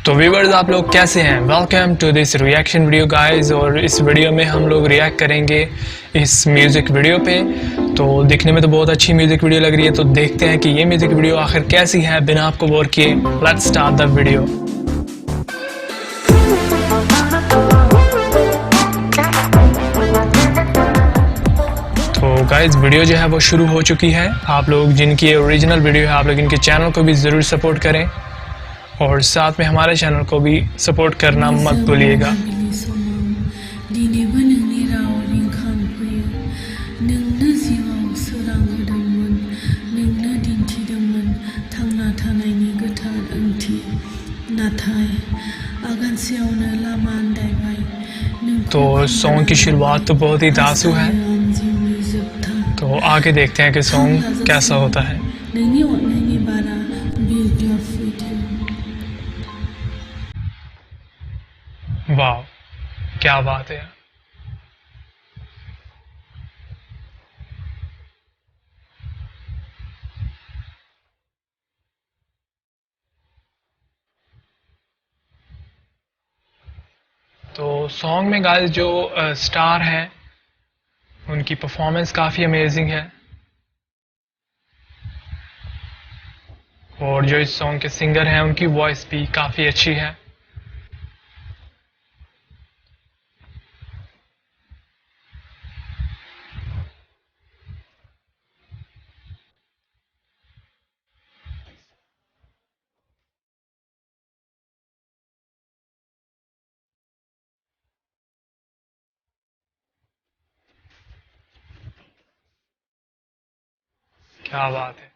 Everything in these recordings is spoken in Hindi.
तो व्यूअर्स, आप लोग कैसे हैं? Welcome to this reaction video guys. और इस वीडियो में हम लोग रिएक्ट करेंगे इस म्यूज़िक वीडियो पे। तो दिखने में तो बहुत अच्छी म्यूज़िक वीडियो लग रही है, तो देखते हैं कि ये म्यूज़िक वीडियो आखिर कैसी है। बिना आपको बोर किए लेट्स स्टार्ट द वीडियो। तो गाइस, वीडियो जो है वो शुरू हो चुकी है। आप लोग जिनकी ओरिजिनल वीडियो है, आप लोग इनके चैनल को भी ज़रूर सपोर्ट करें और साथ में हमारे चैनल को भी सपोर्ट करना मत भूलिएगा। तो सॉन्ग की शुरुआत तो बहुत ही दासू है, तो आगे देखते हैं कि सॉन्ग कैसा होता है। वाह, क्या बात है। तो सॉन्ग में गाइस जो स्टार हैं उनकी परफॉर्मेंस काफ़ी अमेजिंग है, और जो इस सॉन्ग के सिंगर हैं उनकी वॉइस भी काफ़ी अच्छी है। क्या बात है।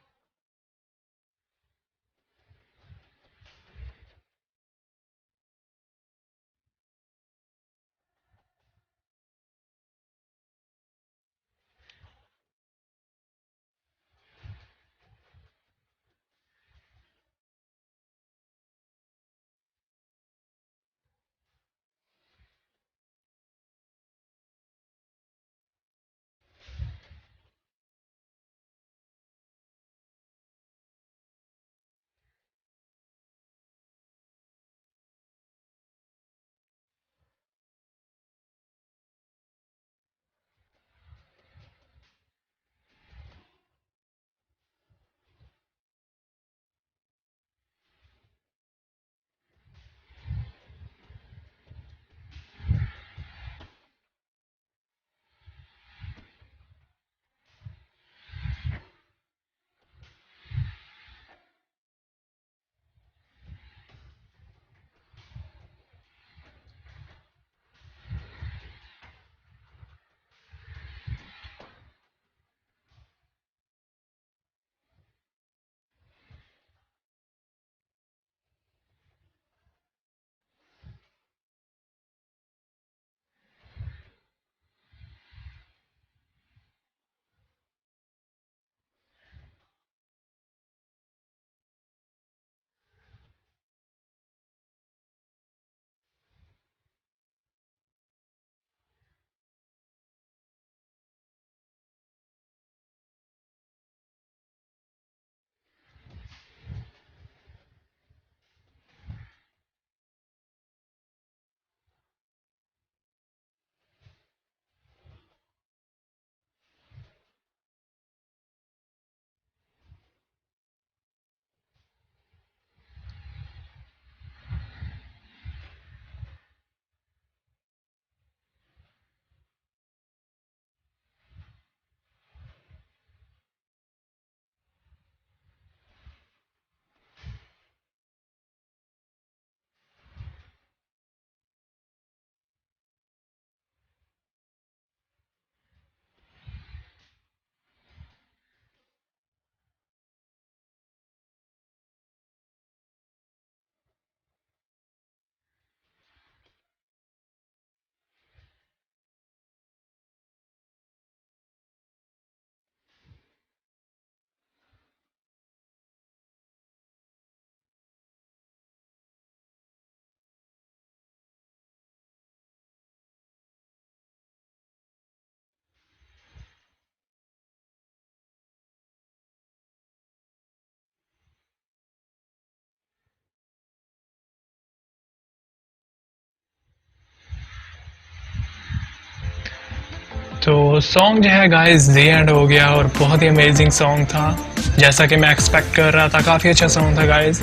तो सॉन्ग जो है गाइस द एंड हो गया और बहुत ही अमेजिंग सॉन्ग था, जैसा कि मैं एक्सपेक्ट कर रहा था। काफ़ी अच्छा सॉन्ग था गाइस,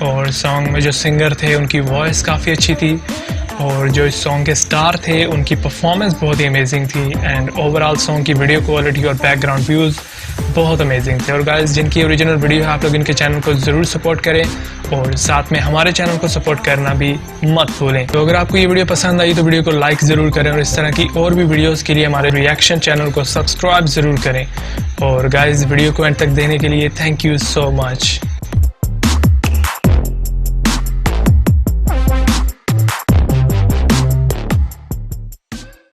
और सॉन्ग में जो सिंगर थे उनकी वॉइस काफ़ी अच्छी थी, और जो इस सॉन्ग के स्टार थे उनकी परफॉर्मेंस बहुत ही अमेजिंग थी, एंड ओवरऑल सॉन्ग की वीडियो क्वालिटी और बैकग्राउंड व्यूज़ बहुत अमेजिंग थे। और गाइस जिनकी ओरिजिनल वीडियो है आप लोग इनके चैनल को ज़रूर सपोर्ट करें, और साथ में हमारे चैनल को सपोर्ट करना भी मत भूलें। तो अगर आपको ये वीडियो पसंद आई तो वीडियो को लाइक ज़रूर करें, और इस तरह की और भी वीडियोस के लिए हमारे रिएक्शन चैनल को सब्सक्राइब ज़रूर करें। और गाइस वीडियो को एंड तक देने के लिए थैंक यू सो मच।